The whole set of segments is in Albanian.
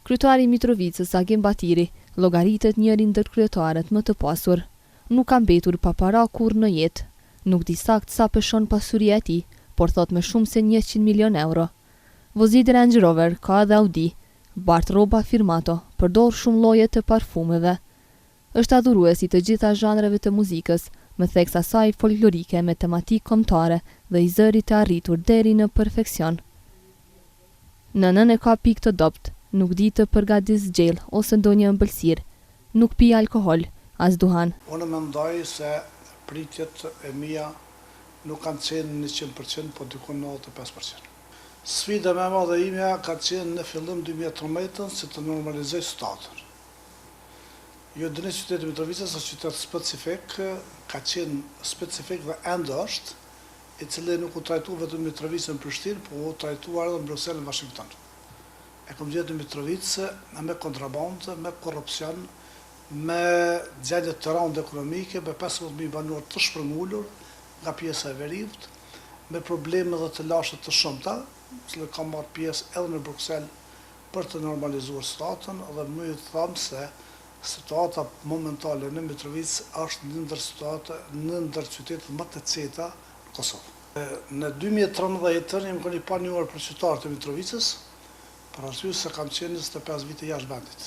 Kryetari i Mitrovicës, Agim Batiri, llogaritet njëri ndër kryetarët më të pasur. Nuk ka mbetur pa para kurrë në jetë. Nuk di sakt sa peshon pasuria e tij, por thot më shumë se 100 milion euro. Vozit Range Rover, ka edhe Audi, bart rroba firmato, përdor shumë lloje të parfumeve. Është adhurues i të gjitha zhanreve të muzikës, me theksa saj folklorike me tematikë kombëtare dhe i zërit të arritur deri në perfeksion. Nënën e ka pikë të dopt, nuk di të përgatis gjell ose ndonjë ëmbëlsirë, nuk pi alkohol, as duhan. Unë mendoj se pritjet e mia nuk kanë qenë 100%, po dikon 95%. Sfida më e madhe imja ka qenë në fillim 2013 si të normalizoj statën. Jo dini qyteti Mitrovicës është qytet specifik, ka qenë specifik dhe ende është, i cili nuk u trajtu vetëm Mitrovicën në Prishtinë, po u trajtuar edhe në Bruxelles në Washington. E kom gjetur në Mitrovicë me kontrabandë, me korrupsion, me gjendje të rënda ekonomike, me 15.000 banor të shpërngulur nga pjesa e Verivt, me probleme dhe të lashët të shumta, që kam marrë pjesë edhe në Bruxelles për të normalizuar statën, dhe më ju thamë se situata momentale në Mitrovicë është në ndër qytetet më të qeta në Kosovë. Në 2013 jam keni pa një orë për qytetarët e Mitrovicës, për arsye se kam qenë 25 vite jashtë vendit.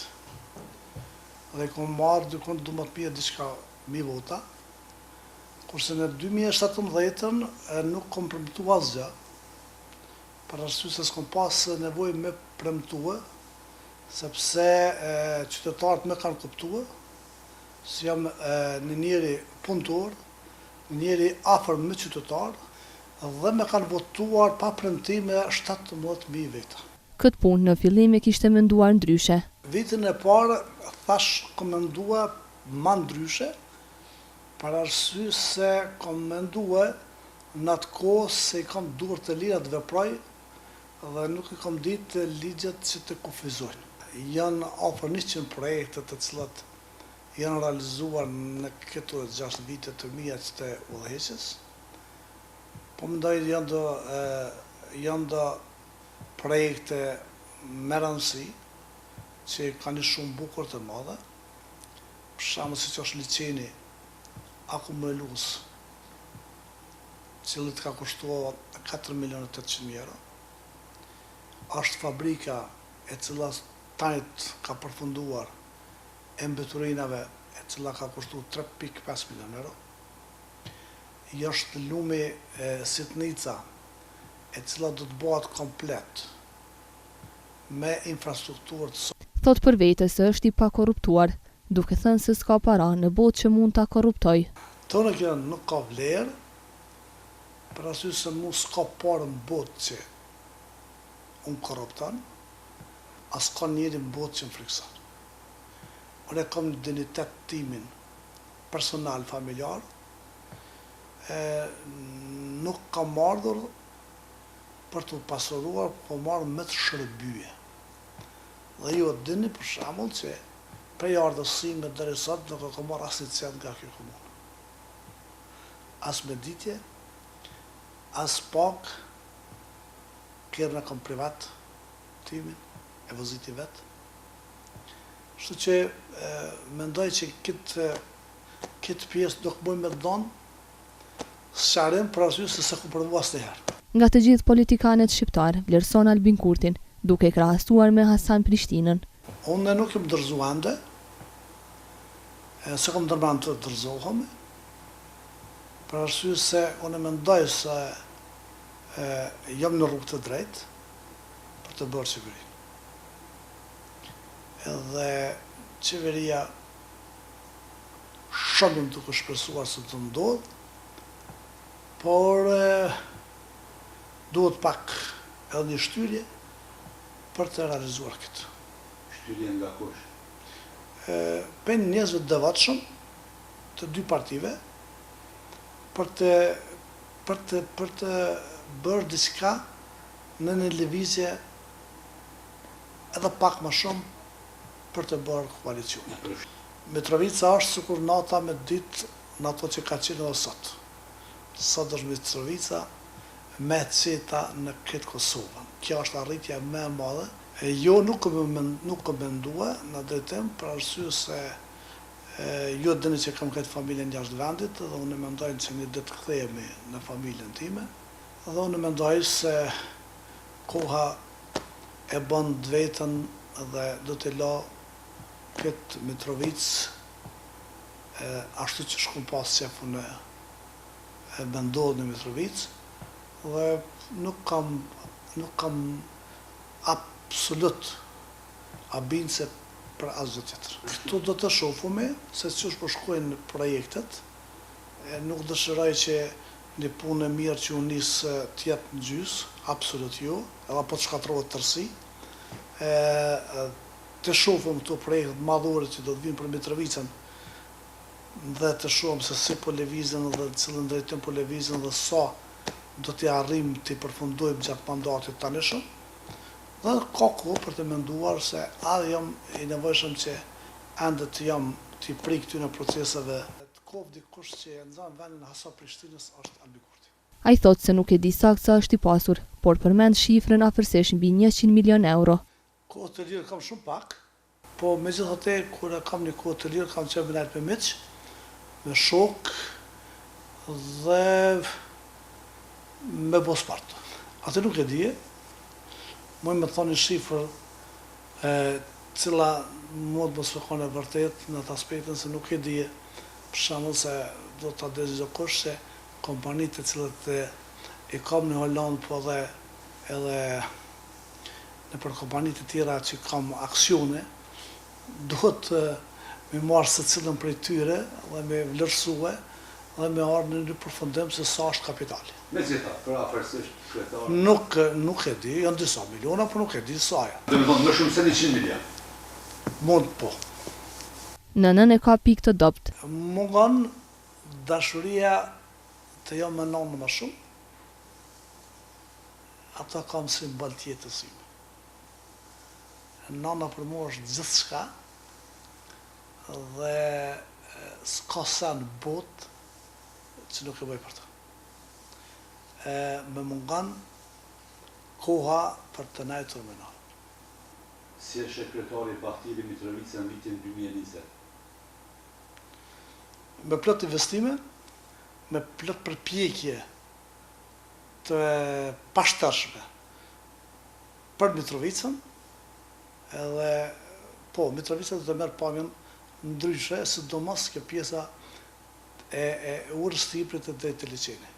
Dhe kom marrë dykon 12.000 diçka mi vota, kurse në 2017 nuk kom premtu asgjë, për arsye se s'kom pas nevojë me premtue, sepse qytetarët me kanë kuptue, se jam në njeri punëtor, në njeri afër me qytetar, dhe me kanë votuar pa premtime 17.000 veta. Këtë punë në fillim e kishte menduar ndryshe. Vitin e parë thash kom mendua ma ndryshe, për arsye se kom mendua në atë kohë se i kam duar të lira të veproj dhe nuk i kam ditë ligjet që të kufizojnë. Janë afër 100 projekte të cilat janë realizuar në këto 6 vite të mia të udhëheqjes. Po mendoj janë do projekte me rëndësi që kanë shumë bukur të madhe. Për shembull siç është liçeni akumulos, cili ka kushtuar 4.800.000 euro. Është fabrika e cila tani ka përfunduar e mbeturinave e cila ka kushtuar 3.5 milion euro. Është lumi Sitnica e cila do të bëhet komplet me infrastrukturë të Thot për vete se është i pakorruptuar, duke thënë se s'ka para në botë që mund ta korruptoj. Tonë kjo nuk ka vlerë, për arsye se mu s'ka parë në botë që unë korrupton, as ka njëri në botë që më frikson. Unë e kam një dignitet timin personal, familjar, nuk kam ardhur për të pasuruar, po marrë me të shërbyje. Dhe ju e dini për shembull që prej ardhësime deri sot nuk e kam marrë asnjë cent nga kjo komunë. As me ditje, as pak, kërë në kam privat timin, e voziti vetë. Kështu që mendoj që këtë pjesë do këboj me donë, sëqarim për arsye se se ku përvu asnjëherë. Nga të gjithë politikanet shqiptar, vlerëson Albin Kurtin, duke krahasuar me Hasan Prishtinën. Unë nuk jam dërzuande, se kom dërman të dërzohemi, për arsye se unë mendoj se jam në rrugë të drejtë për të bërë qeveri. Edhe qeveria shumë më duke shpresuar se të ndodhë, por duhet pak edhe një shtyrje për të realizuar këtë. Shtyrje nga kush? Për njerëzve të devotshëm të dy partive për të bërë diçka në një lëvizje edhe pak më shumë për të bërë koalicion. Mitrovica është sikur nata me ditë në ato që ka qenë edhe sot. Sot është Mitrovica me qeta në këtë Kosovën. Kjo është arritja më e madhe Jo nuk e mendua në drejtim për arsye se ju dini që kam këtë familjen jashtë vendit dhe unë mendoj që një ditë kthehemi në familjen time dhe unë mendoj se koha e bën vetën dhe do të la këtë Mitrovic ashtu që shkum pas qefun e vendodhë në Mitrovic dhe nuk kam absolut abinse për asgjë tjetër. Këtu do të shohumi se ç'është po shkojnë projektet. Nuk dëshiroj që një punë e mirë që u nis të jetë në gjys, absolut jo, edhe po të shkatërrohet tërësi. Të shohim këto projekte madhore që do të vinë për Mitrovicën dhe të shohim se si po lëvizën dhe në cilën drejtim po lëvizën dhe sa do t'i arrim t'i përfundojmë gjatë mandatit tanishëm. Dhe ka kohë për të menduar se a jam i nevojshëm që ende të jam t'i prik këtyre proceseve. Të kohë dikush që e nxan vendin hasa Prishtinës është Albi Kurti. Ai thotë se nuk e di saktë sa është i pasur, por përmend shifrën afërsisht mbi 100 milion euro. Kohë të lirë kam shumë pak, po megjithatë kur kam një kohë të lirë kam qenë vënalt me miq, me shok dhe me bospart. Atë nuk e di. Moj me thonë një shifër cila mua të mos fekon e vërtet në atë aspektin se nuk e di për shembull se do ta dezgjokosh se kompanitë të cilat i kam në Holland po edhe në për kompanitë të tjera që kam aksione duhet me marrë secilën prej tyre dhe me vlerësue dhe me ardhur në një përfundim se sa është kapitali. Megjithatë, për afërsisht kryetar. Nuk e di, janë disa miliona, por nuk e di sa janë. Do të thonë më shumë se 100 milion. Mund po. Nënën e ka pikë të dopt. Mungon dashuria të jam me nënë më shumë. Ata kam si mbal tjetës ime. Nëna për mua është gjithçka dhe s'ka sa në botë që nuk e bëj për ta. Me mungon koha për të najtur me nënë. Si është kryetari i Partisë Mitrovica në vitin 2020? Me plot investime, me plot përpjekje të pashtershme për Mitrovicën, edhe po, Mitrovica do të merr pamjen ndryshe, sidomos kjo pjesa e urës të Iprit e drejtë të liçeni.